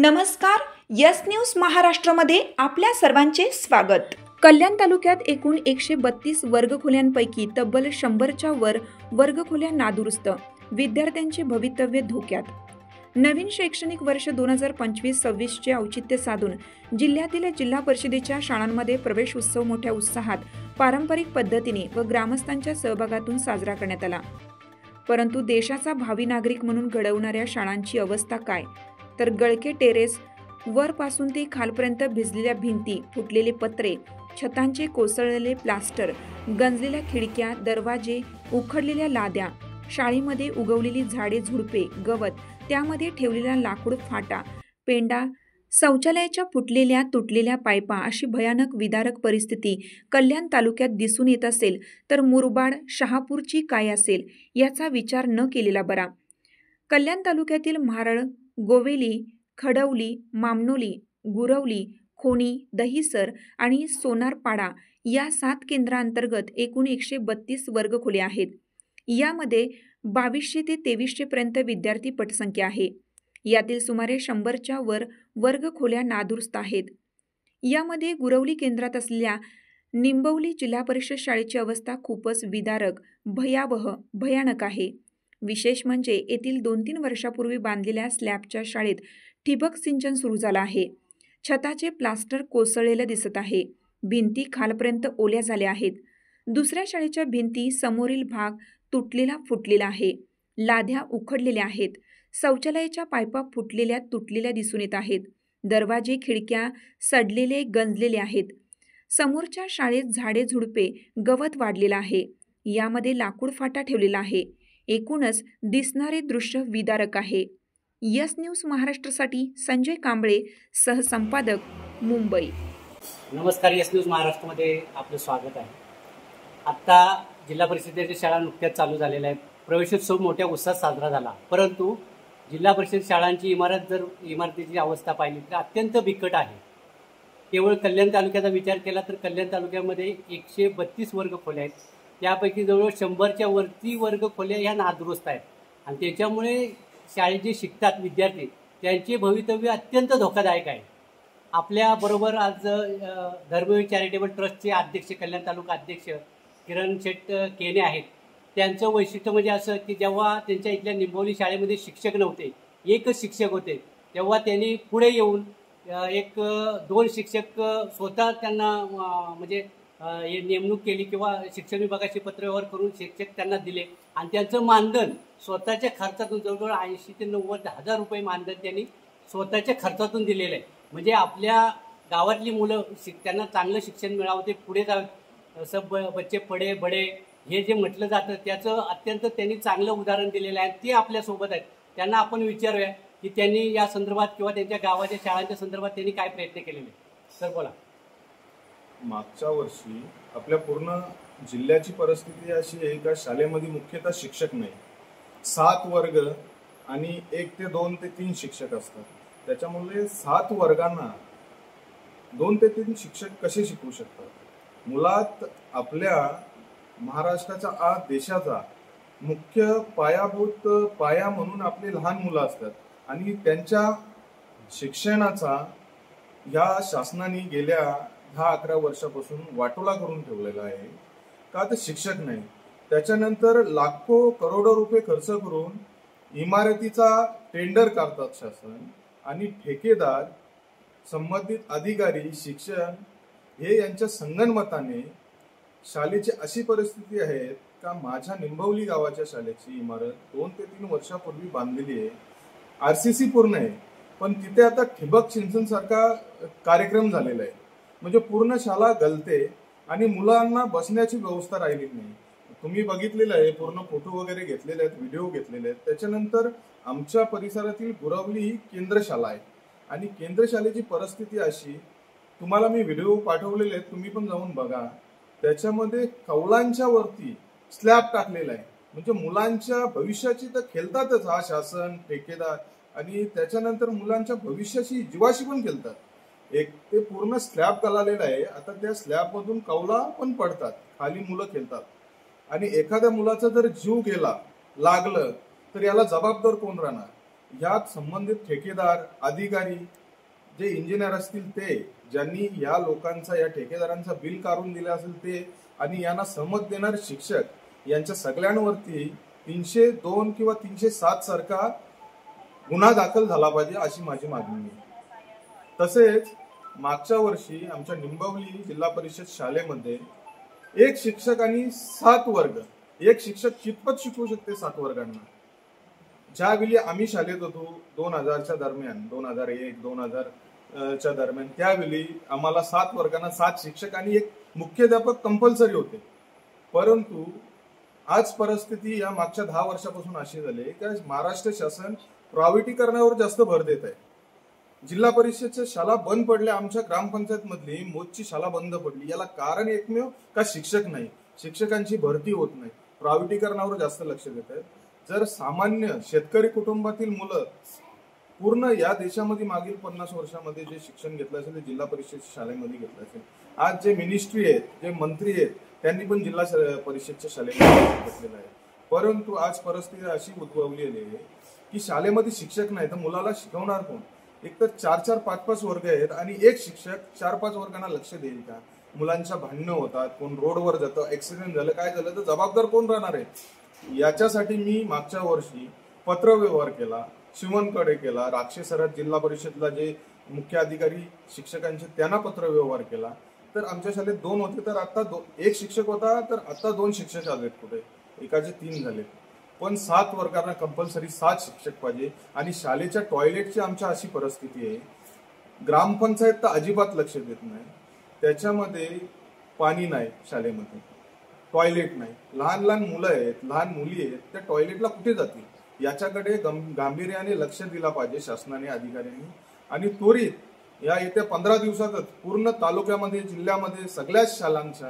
नमस्कार, yes news महाराष्ट्रामध्ये आपल्या सर्वांचे स्वागत। कल्याण तालुक्यात एकूण 132 वर्गखोल्यांपैकी तब्बल 100च्या वर वर्गखोल्या नादुरुस्त, विद्यार्थ्यांचे भवितव्य धोक्यात। नवीन शैक्षणिक वर्ष 2025-26 चे औचित्य साधून जिल्ह्यातील जिल्हा परिषदेच्या शाळांमध्ये प्रवेश उत्सव मोठ्या उत्साहात पारंपरिक पद्धतीने व ग्रामस्थांच्या सहभागातून साजरा करण्यात आला। परंतु देशाचा भावी नागरिक म्हणून घडवणाऱ्या शाळांची अवस्था काय, तर गळके टेरेस, वरपासून ते खालपर्यंत भिजलेल्या भिंती, फुटलेले पत्रे, छतांचे कोसळलेले प्लास्टर, गंजलेल्या खिडक्या, दरवाजे, उखडलेल्या लाद्या, शाळेमध्ये उगवलेली झाडे झुडपे, गवत, त्यामध्ये ठेवलेला लाकूड फाटा, पेंडा, शौचालयाच्या फुटलेल्या तुटलेल्या पायपा अशी भयानक विदारक परिस्थिती कल्याण तालुक्यात दिसून येत असेल तर मुरबाड, शहापूरची काय असेल याचा विचार न केलेला बरा। कल्याण तालुक्यातील म्हारळ, गोवेली, खडवली, मामनोली, गुरवली, खोनी, दहिसर आणि सोनारपाडा या 7 केंद्रांतर्गत एकूण 132 वर्गखोल्या आहेत। यामध्ये 2200 ते 2300 पर्यंत विद्यार्थी पटसंख्या आहे। यातील सुमारे 100च्या वर वर्गखोल्या नादुरुस्त आहेत। यामध्ये गुरवली केंद्रात असलेल्या निंबवली जिल्हा परिषद शाळेची अवस्था खूपच विदारक, भयावह, भयानक आहे। विशेष म्हणजे येथील 2-3 वर्षापूर्वी बांधलेल्या स्लॅबच्या शाळेत ठिबक सिंचन सुरू झालं आहे। छताचे प्लास्टर कोसळलेले दिसत आहे। भिंती खालपर्यंत ओल्या झाल्या आहेत। दुसऱ्या शाळेच्या भिंती समोरील भाग तुटलेला फुटलेला आहे। लाद्या उखडलेल्या आहेत। शौचालयाच्या पायपा फुटलेल्या तुटलेल्या दिसून येत आहेत। दरवाजे, खिडक्या सडलेले, गंजलेले आहेत। समोरच्या शाळेत झाडे झुडपे, गवत वाढलेलं आहे। यामध्ये लाकूड फाटा ठेवलेला आहे। एकूणच दिसणारे दृश्य विदारक आहे। यस न्यूज महाराष्ट्रासाठी संजय कांबळे, सहसंपादक, मुंबई। नमस्कार, यस न्यूज महाराष्ट्रामध्ये आपलं स्वागत आहे। आता जिल्हा परिषदेच्या शाळा नुकत्याच चालू झालेल्या आहेत। प्रवेशोत्सव मोठ्या उत्साहात साजरा झाला, परंतु जिल्हा परिषद शाळांची इमारतीची अवस्था पाहिली तर अत्यंत बिकट आहे। केवळ कल्याण तालुक्याचा विचार केला तर कल्याण तालुक्यामध्ये 132 वर्गखोल्या आहेत। त्यापैकी जवळ 100च्या वरती वर्गखोल्या ह्या नादुरुस्त आहेत आणि त्याच्यामुळे शाळेत जे शिकतात विद्यार्थी त्यांचे भवितव्य अत्यंत धोकादायक आहे। आपल्याबरोबर आज धर्मवीर चॅरिटेबल ट्रस्टचे अध्यक्ष, कल्याण तालुका अध्यक्ष किरण शेट केने आहेत। त्यांचं वैशिष्ट्य म्हणजे असं की जेव्हा त्यांच्या इथल्या निंबवली शाळेमध्ये शिक्षक नव्हते, एकच शिक्षक होते, तेव्हा त्यांनी पुढे येऊन 1-2 शिक्षक स्वतः त्यांना म्हणजे नेमणूक केली किंवा शिक्षण विभागाशी पत्रव्यवहार करून शिक्षक त्यांना दिले आणि त्यांचं मानधन स्वतःच्या खर्चातून जवळजवळ 80 ते 90 हजार रुपये मानधन त्यांनी स्वतःच्या खर्चातून दिलेलं आहे। म्हणजे आपल्या गावातली मुलं त्यांना चांगलं शिक्षण मिळावं, ते पुढे जावं, सब बच्चे पडे बडे हे जे म्हटलं जातं त्याचं अत्यंत त्यांनी चांगलं उदाहरण दिलेलं आहे। ते आपल्यासोबत आहेत, त्यांना आपण विचारूया की त्यांनी या संदर्भात किंवा त्यांच्या गावाच्या शाळांच्या संदर्भात त्यांनी काय प्रयत्न केलेले। सर बोला। मागच्या वर्षी आपल्या पूर्ण जिल्ह्याची परिस्थिती अशी आहे का शाळेमध्ये मुख्यतः शिक्षक नाही, 7 वर्ग आणि 1 ते 2 ते 3 शिक्षक असतात। त्याच्यामुळे 7 वर्गांना 2 ते 3 शिक्षक कसे शिकवू शकतात। मुळात आपल्या महाराष्ट्राचा देशाचा मुख्य पायाभूत पाया म्हणून आपली लहान मुलं असतात आणि त्यांच्या शिक्षणाचा या शासनाने गेल्या 10-11 वर्षापासून वाटोळा करून ठेवलेला आहे। का तर शिक्षक नाही। त्याच्यानंतर लाखो करोडो रुपये खर्च करून इमारतीचा टेंडर काढतात शासन आणि ठेकेदार, संबंधित अधिकारी, शिक्षण हे यांच्या संगनमताने शाळेची अशी परिस्थिती आहे का माझ्या निंबवली गावाच्या शाळेची इमारत 2 ते 3 वर्षापूर्वी बांधलेली आहे। RCC पूर्ण आहे, पण तिथे आता ठिबक सिंचन सारखा कार्यक्रम झालेला आहे। म्हणजे पूर्ण शाळा गलते आणि मुलांना बसण्याची व्यवस्था राहिली नाही। तुम्ही बघितलेलं आहे, पूर्ण फोटो वगैरे घेतलेले आहेत, व्हिडिओ घेतलेले आहेत। त्याच्यानंतर आमच्या परिसरातील गुरवली ही केंद्रशाळा आहे आणि केंद्रशाळेची परिस्थिती अशी, तुम्हाला मी व्हिडिओ पाठवलेले आहेत, तुम्ही पण जाऊन बघा। त्याच्यामध्ये कौलांच्या वरती स्लॅब टाकलेला आहे। म्हणजे मुलांच्या भविष्याची तर खेळतातच हा शासन, ठेकेदार, आणि त्याच्यानंतर मुलांच्या भविष्याशी, जीवाशी पण खेळतात। एक ते पूर्ण स्लॅब कलालेला आहे। आता त्या स्लॅब मधून कौला पण पडतात, खाली मुलं खेळतात आणि एखाद्या मुलाचा जर जीव गेला, लागलं तर याला जबाबदार कोण राहणार। यात संबंधित ठेकेदार, अधिकारी, जे इंजिनियर असतील ते, ज्यांनी या लोकांचा, या ठेकेदारांचा बिल काढून दिलं असेल ते, आणि यांना सहमत देणारे शिक्षक, यांच्या सगळ्यांवरती 302 किंवा 307 सारखा गुन्हा दाखल झाला पाहिजे अशी माझी मागणी आहे. तसेच मागच्या वर्षी आमच्या निंबवली जिल्हा परिषद शाळेमध्ये एक शिक्षक आणि 7 वर्ग, एक शिक्षक कितपत शिकवू शकते 7 वर्गांना? ज्यावेळी आम्ही शाळेत होतो 2000च्या दरम्यान, 2001, 2000 च्या दरम्यान, त्यावेळी आम्हाला 7 वर्गांना 7 शिक्षक आणि एक मुख्याध्यापक कंपल्सरी होते. परंतु आज परिस्थिती या मागच्या 10 वर्षापासून अशी झाली की महाराष्ट्र शासन प्रायव्हेटीकरणावर जास्त भर देत आहे. जिल्हा परिषदच्या शाळा बंद पडल्या, आमच्या ग्रामपंचायत मधली मोजची शाळा बंद पडली. याला कारण एकमेव का शिक्षक नाही, शिक्षकांची भरती होत नाही, प्रायव्हेटीकरणावर जास्त लक्ष देत आहेत. जर सामान्य शेतकरी कुटुंबातील मुलं पूर्ण या देशामध्ये मागील 50 वर्षामध्ये जे शिक्षण घेतलं असेल ते जिल्हा परिषद शाळेमध्ये घेतलं असेल. आज जे मिनिस्ट्री आहेत, जे मंत्री आहेत, त्यांनी पण जिल्हा परिषदच्या शाळेमध्ये घेतलेलं आहे. परंतु आज परिस्थिती अशी उद्भवलेली आहे की शाळेमध्ये शिक्षक नाही तर मुलाला शिकवणार कोण? एक तर 4-4, 5-5 वर्ग आहेत आणि एक शिक्षक 4-5 वर्गांना लक्ष देईल का? मुलांच्या भांडणं होतात, कोण रोडवर जातं, ऍक्सिडेंट झालं, काय झालं तर जबाबदार कोण राहणार आहे? याच्यासाठी मी मागच्या वर्षी पत्रव्यवहार केला, शिवणकडे केला, राक्षसरात जिल्हा परिषदला जे मुख्य अधिकारी शिक्षकांचे त्यांना पत्रव्यवहार केला. तर आमच्या शाळेत 2 होते, तर आता एक शिक्षक होता, तर आता 2 शिक्षक आलेत, कुठे एकाचे 3 झाले. पण 7 वर्गांना कंपल्सरी 7 शिक्षक पाहिजे. आणि शाळेच्या टॉयलेटची आमच्या अशी परिस्थिती आहे, ग्रामपंचायत तर अजिबात लक्ष देत नाही. त्याच्यामध्ये पाणी नाही, शाळेमध्ये टॉयलेट नाही, लहान लहान मुलं आहेत, लहान मुली आहेत, त्या टॉयलेटला कुठे जातील? याच्याकडे गांभीर्याने लक्ष दिला पाहिजे शासनाने, अधिकाऱ्यांनी. आणि त्वरित या येत्या 15 दिवसातच पूर्ण तालुक्यामध्ये, जिल्ह्यामध्ये सगळ्याच शाळांच्या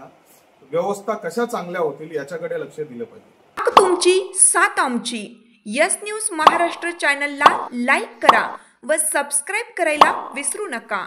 व्यवस्था कशा चांगल्या होतील याच्याकडे लक्ष दिलं पाहिजे. तुमची साथ आमची. यस न्यूज महाराष्ट्र चॅनलला लाईक करा व सबस्क्राईब करायला विसरू नका.